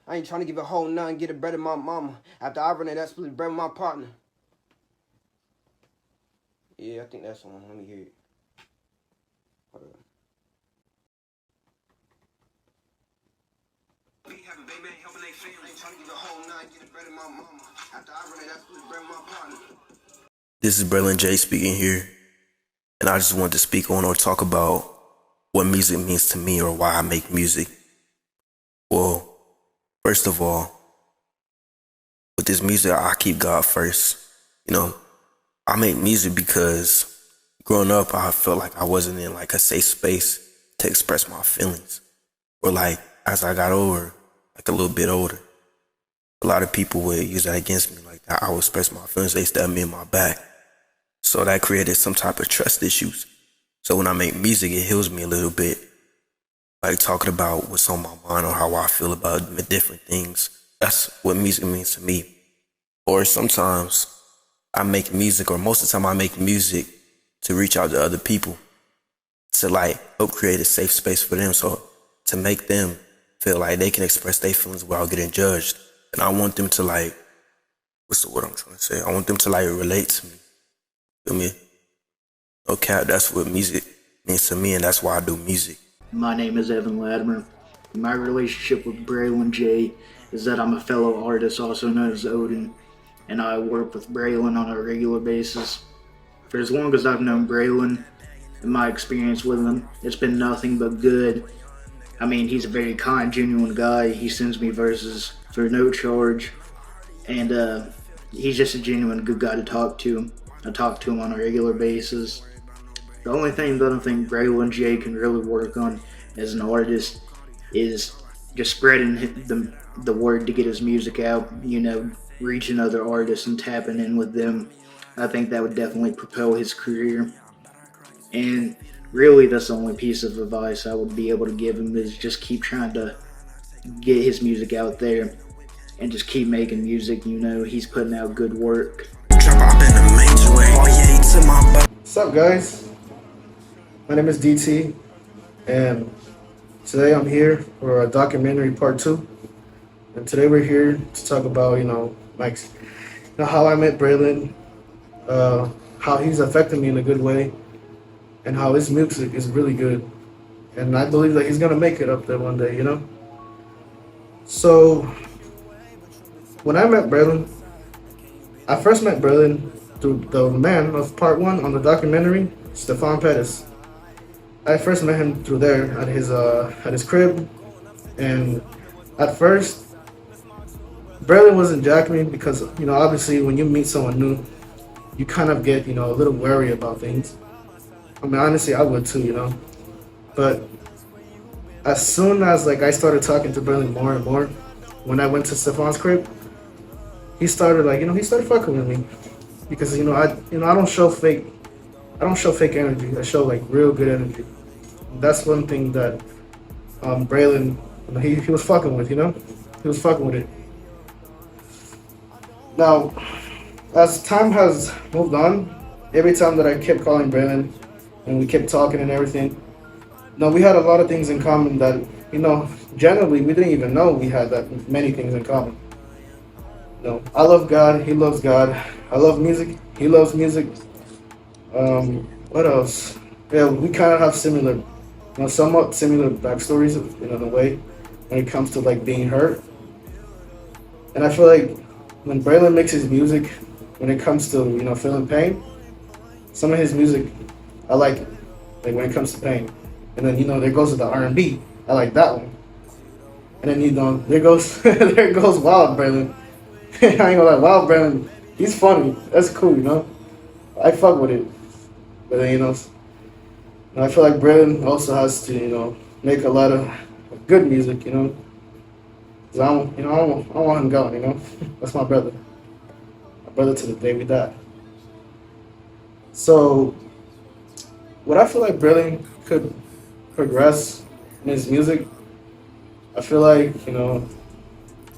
I ain't trying to give a whole none, get it bread in my mama. After I run it, that split bread with my partner. Yeah, I think that's one. Let me hear it. Hold on. This is Braylon J speaking here, and I just wanted to speak on or talk about what music means to me or why I make music. Well, first of all, with this music, I keep God first. You know, I make music because growing up, I felt like I wasn't in like a safe space to express my feelings. Or like, as I got older, like a little bit older, a lot of people would use that against me. Like, I would express my feelings, they stabbed me in my back. So that created some type of trust issues. So when I make music, it heals me a little bit. Like talking about what's on my mind or how I feel about different things. That's what music means to me. Or sometimes I make music, or most of the time I make music to reach out to other people, to like help create a safe space for them. So to make them feel like they can express their feelings without getting judged. And I want them to like, what's the word I'm trying to say? I want them to like relate to me. Feel me? No cap, that's what music means to me, and that's why I do music. My name is Evan Latimer. My relationship with Braylon J is that I'm a fellow artist, also known as Odin, and I work with Braylon on a regular basis. For as long as I've known Braylon, and my experience with him, it's been nothing but good. I mean, he's a very kind, genuine guy. He sends me verses for no charge, and he's just a genuine good guy to talk to. I talk to him on a regular basis. The only thing that I think Braylon J can really work on as an artist is just spreading the word to get his music out, you know, reaching other artists and tapping in with them. I think that would definitely propel his career. And really, that's the only piece of advice I would be able to give him, is just keep trying to get his music out there and just keep making music. You know, he's putting out good work. What's up, guys? My name is DT, and today I'm here for a documentary part 2. And today we're here to talk about, how I met Braylon, how he's affected me in a good way, and how his music is really good. And I believe that he's gonna make it up there one day, you know? So, when I met Braylon, I first met Braylon through the man of part 1 on the documentary, Stefan Pettis. I first met him through there at his crib, and at first, Braylon wasn't jacking me because, you know, obviously when you meet someone new, you kind of get, you know, a little wary about things. I mean, honestly, I would too, you know. But as soon as I started talking to Braylon more and more, when I went to Stefan's crib, he started fucking with me, because I don't show fake energy. I show like real good energy. That's one thing that Braylon, he was fucking with, you know? He was fucking with it. Now, as time has moved on, every time that I kept calling Braylon and we kept talking and everything, we had a lot of things in common that, generally we didn't even know we had that many things in common. I love God, he loves God. I love music, he loves music. What else? Yeah, we kind of have similar, somewhat similar backstories, in a way, when it comes to being hurt. And I feel like when Braylon makes his music, when it comes to feeling pain, some of his music I like it, like when it comes to pain. And then there goes the R&B. I like that one. And then there goes there goes Wild Braylon. I ain't gonna lie, Wild Braylon, he's funny. That's cool, I fuck with it. But then I feel like Braylon also has to make a lot of good music, 'Cause I don't want him going, That's my brother. My brother to the day we die. So, what I feel like Braylon could progress in his music, I feel like,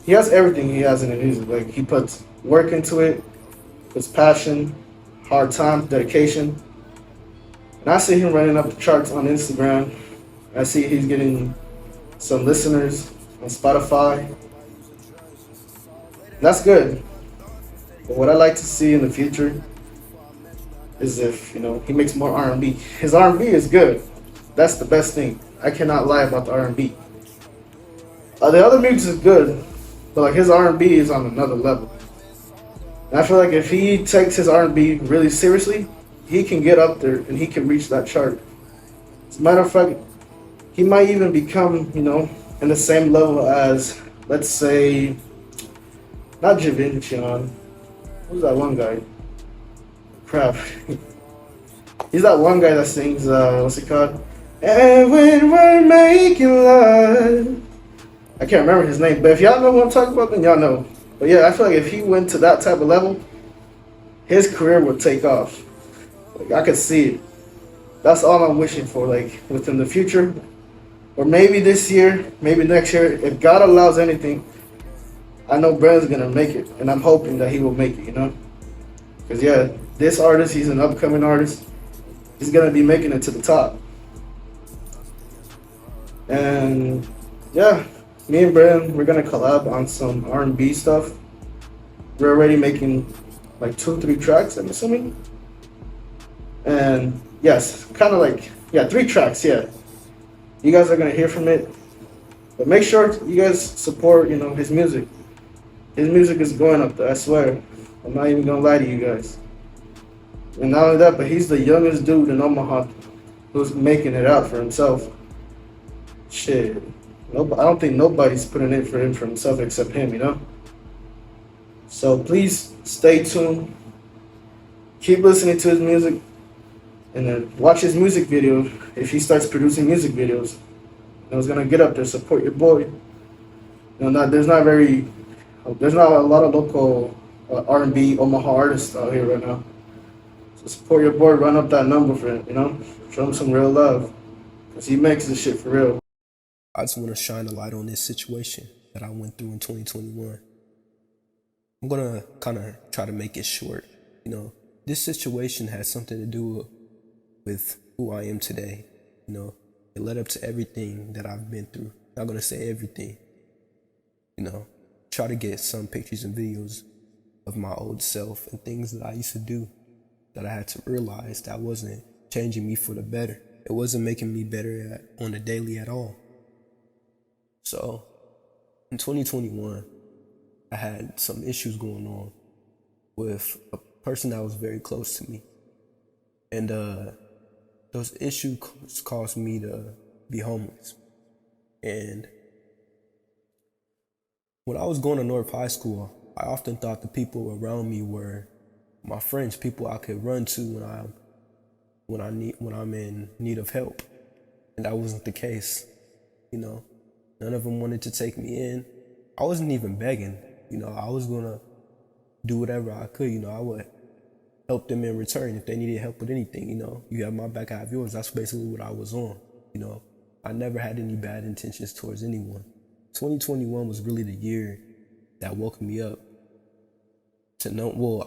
he has everything he has in the music. Like, he puts work into it, puts passion, hard time, dedication. And I see him running up the charts on Instagram. I see he's getting some listeners on Spotify. That's good. But what I like to see in the future is if he makes more R&B. His R&B is good. That's the best thing. I cannot lie about the R&B. The other music is good, but like his R&B is on another level. And I feel like if he takes his R&B really seriously, he can get up there and he can reach that chart. As a matter of fact, he might even become, in the same level as, let's say, not Javinchion. Who's that one guy? Crap. He's that one guy that sings, what's it called? And when we're making love. I can't remember his name, but if y'all know what I'm talking about, then y'all know. But yeah, I feel like if he went to that type of level, his career would take off. Like, I could see it. That's all I'm wishing for, like, within the future. Or maybe this year, maybe next year. If God allows anything, I know Brin's gonna make it. And I'm hoping that he will make it, Because yeah, this artist, he's an upcoming artist. He's gonna be making it to the top. And yeah, me and Brin, we're gonna collab on some R&B stuff. We're already making like 2-3 tracks, I'm assuming. And yes, kind of like, yeah, 3 tracks, yeah. You guys are gonna hear from it. But make sure you guys support, his music. His music is going up there, I swear. I'm not even gonna lie to you guys. And not only that, but he's the youngest dude in Omaha who's making it out for himself. Shit. Nope, I don't think nobody's putting in for himself except him. So please stay tuned. Keep listening to his music. And then watch his music video if he starts producing music videos. It's gonna get up there, support your boy. There's not a lot of local R&B Omaha artists out here right now. So support your boy, run up that number for him, show him some real love. Because he makes this shit for real. I just want to shine a light on this situation that I went through in 2021. I'm going to kind of try to make it short. This situation has something to do with who I am today. It led up to everything that I've been through. Not going to say everything. Try to get some pictures and videos of my old self and things that I used to do that I had to realize that wasn't changing me for the better. It wasn't making me better on the daily at all. So, in 2021, I had some issues going on with a person that was very close to me. And those issues caused me to be homeless. And when I was going to North High School, I often thought the people around me were my friends, people I could run to when I'm in need of help. And that wasn't the case. None of them wanted to take me in. I wasn't even begging. I was gonna do whatever I could. I would help them in return if they needed help with anything. You have my back, I have yours. That's basically what I was on. I never had any bad intentions towards anyone. 2021 was really the year that woke me up to know,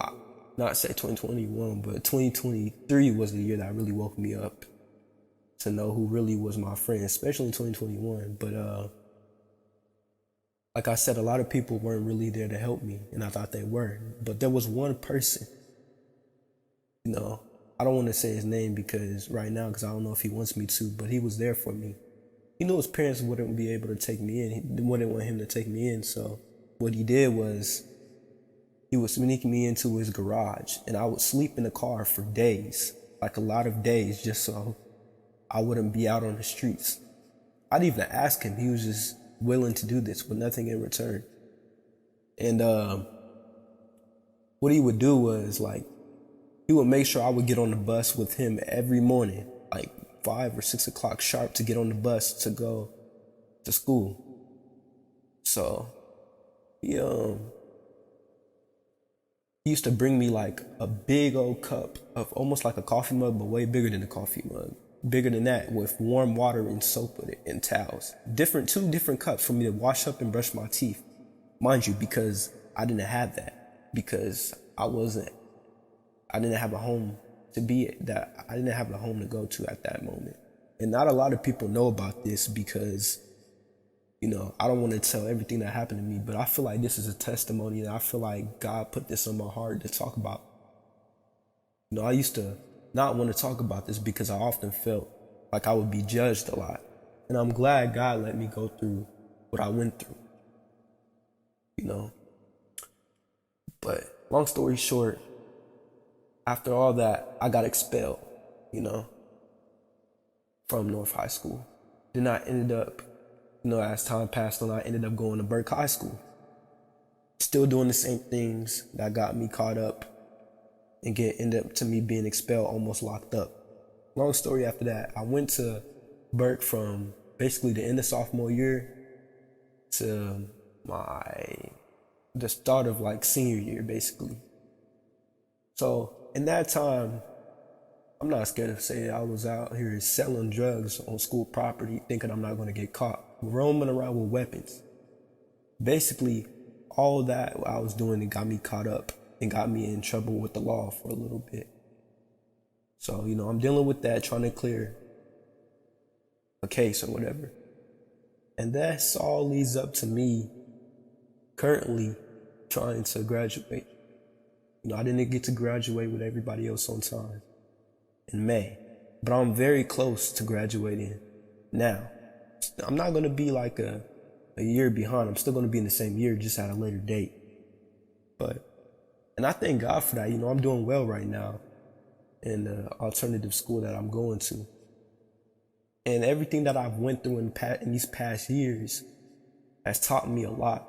not say 2021, but 2023 was the year that really woke me up to know who really was my friend, especially in 2021. But like I said, a lot of people weren't really there to help me, and I thought they were. But there was one person, I don't want to say his name right now because I don't know if he wants me to, but he was there for me. He knew his parents wouldn't be able to take me in. He wouldn't want him to take me in, so what he did was he would sneak me into his garage, and I would sleep in the car for days, like a lot of days, just so I wouldn't be out on the streets. I'd even ask him. He was just willing to do this with nothing in return. And what he would do was, he would make sure I would get on the bus with him every morning, 5 or 6 o'clock sharp, to get on the bus to go to school. So he used to bring me a big old cup of almost like a coffee mug, but way bigger than a coffee mug. Bigger than that, with warm water and soap with it and towels. Two different cups for me to wash up and brush my teeth. Mind you, because I didn't have that. Because I didn't have a home to be that. I didn't have a home to go to at that moment. And not a lot of people know about this because, I don't want to tell everything that happened to me, but I feel like this is a testimony, and I feel like God put this on my heart to talk about. I used to not want to talk about this because I often felt like I would be judged a lot. And I'm glad God let me go through what I went through, But long story short, after all that, I got expelled, from North High School. Then I ended up, as time passed on, I ended up going to Burke High School. Still doing the same things that got me caught up and ended up to me being expelled, almost locked up. Long story after that, I went to Burke from basically the end of sophomore year to the start of senior year, basically. So in that time, I'm not scared to say I was out here selling drugs on school property, thinking I'm not going to get caught, roaming around with weapons. Basically, all that I was doing, it got me caught up and got me in trouble with the law for a little bit. So, I'm dealing with that, trying to clear a case or whatever. And that's all leads up to me currently trying to graduate. I didn't get to graduate with everybody else on time in May, but I'm very close to graduating now. I'm not going to be like a year behind. I'm still going to be in the same year, just at a later date. And I thank God for that. I'm doing well right now in the alternative school that I'm going to. And everything that I've went through in these past years has taught me a lot.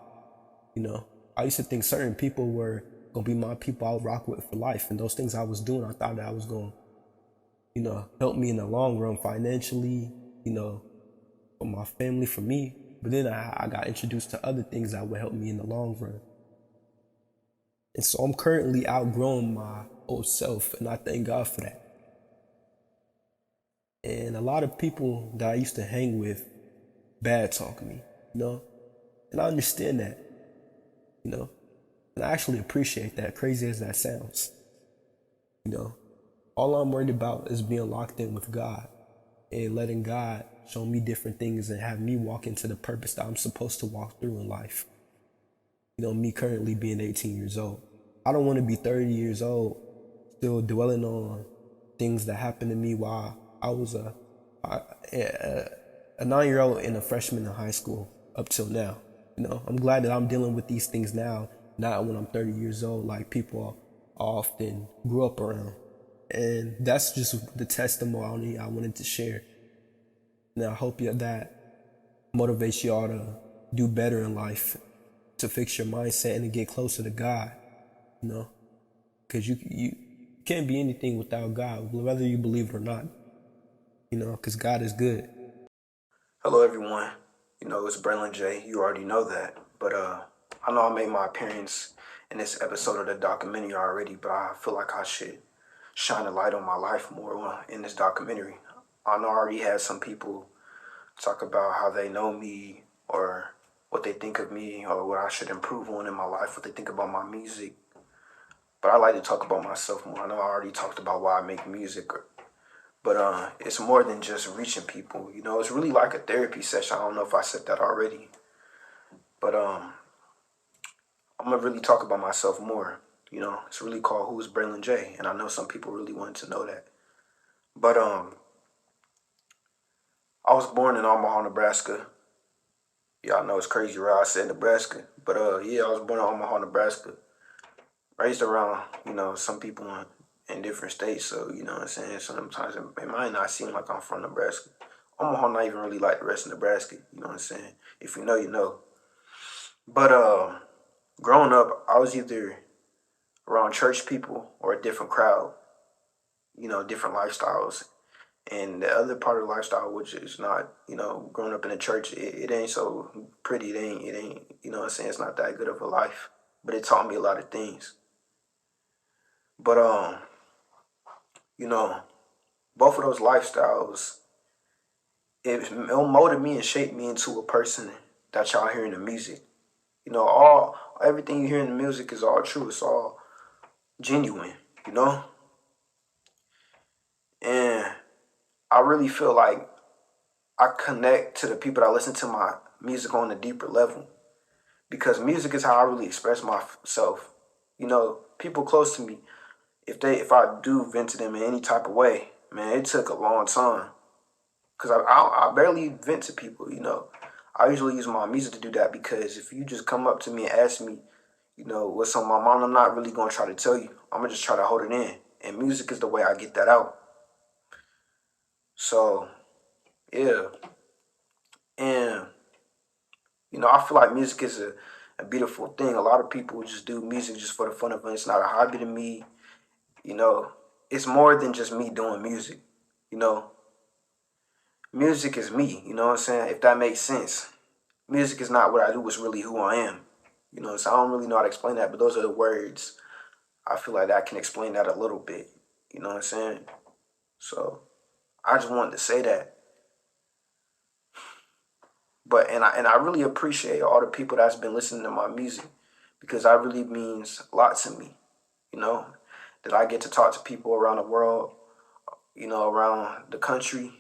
I used to think certain people were going to be my people I'll rock with for life. And those things I was doing, I thought that I was going to, help me in the long run financially, for my family, for me. But then I got introduced to other things that would help me in the long run. And so I'm currently outgrowing my old self, and I thank God for that. And a lot of people that I used to hang with bad talk me, and I understand that, and I actually appreciate that, crazy as that sounds. All I'm worried about is being locked in with God and letting God show me different things and have me walk into the purpose that I'm supposed to walk through in life. Me currently being 18 years old. I don't want to be 30 years old still dwelling on things that happened to me while I was a 9-year-old and a freshman in high school up till now. I'm glad that I'm dealing with these things now, not when I'm 30 years old, like people often grew up around. And that's just the testimony I wanted to share. And I hope that motivates y'all to do better in life, to fix your mindset and to get closer to God, because you can't be anything without God, whether you believe it or not, because God is good. Hello, everyone. It's Braylon J. You already know that. But I know I made my appearance in this episode of the documentary already, but I feel like I should shine a light on my life more in this documentary. I know I already had some people talk about how they know me or what they think of me or what I should improve on in my life, what they think about my music. But I like to talk about myself more. I know I already talked about why I make music, but it's more than just reaching people. It's really like a therapy session. I don't know if I said that already, but I'm gonna really talk about myself more. It's really called Who's Braylon J, and I know some people really wanted to know that. But I was born in Omaha, Nebraska. Yeah, I know it's crazy, right? I said Nebraska, but yeah, I was born in Omaha, Nebraska. Raised around, some people in different states, so what I'm saying. Sometimes it might not seem like I'm from Nebraska. Omaha not even really like the rest of Nebraska. You know what I'm saying? If you know, you know. But growing up, I was either around church people or a different crowd. Different lifestyles. And the other part of the lifestyle, which is not, growing up in a church, it ain't so pretty. It ain't, what I'm saying, it's not that good of a life. But it taught me a lot of things. But both of those lifestyles, it molded me and shaped me into a person that y'all hear in the music. Everything you hear in the music is all true. It's all genuine, And I really feel like I connect to the people that listen to my music on a deeper level because music is how I really express myself. You know, people close to me, if I do vent to them in any type of way, man, it took a long time because I barely vent to people. You know, I usually use my music to do that because if you just come up to me and ask me, you know, what's on my mind, I'm not really gonna try to tell you. I'm gonna just try to hold it in, and music is the way I get that out. So yeah, and you know, I feel like music is a beautiful thing. A lot of people just do music just for the fun of it. It's not a hobby to me. You know, it's more than just me doing music. You know, music is me. You know what I'm saying? If that makes sense. Music is not what I do. It's really who I am. You know, so I don't really know how to explain that, but those are the words. I feel like that can explain that a little bit. You know what I'm saying? So I just wanted to say that. But and I really appreciate all the people that's been listening to my music because that really means a lot to me. You know, that I get to talk to people around the world, you know, around the country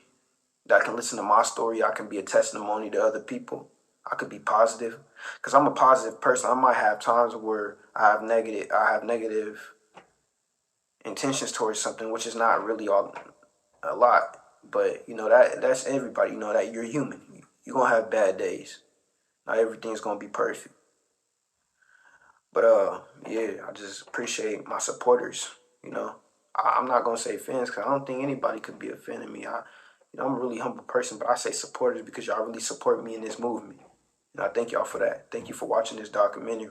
that can listen to my story. I can be a testimony to other people. I could be positive because I'm a positive person. I might have times where I have negative intentions towards something, which is not really all a lot. But you know that's everybody. You know that you're human. You're gonna have bad days. Not everything's gonna be perfect. But yeah, I just appreciate my supporters. You know, I'm not gonna say fans because I don't think anybody could be a fan of me. You know, I'm a really humble person, but I say supporters because y'all really support me in this movement. And I thank y'all for that. Thank you for watching this documentary.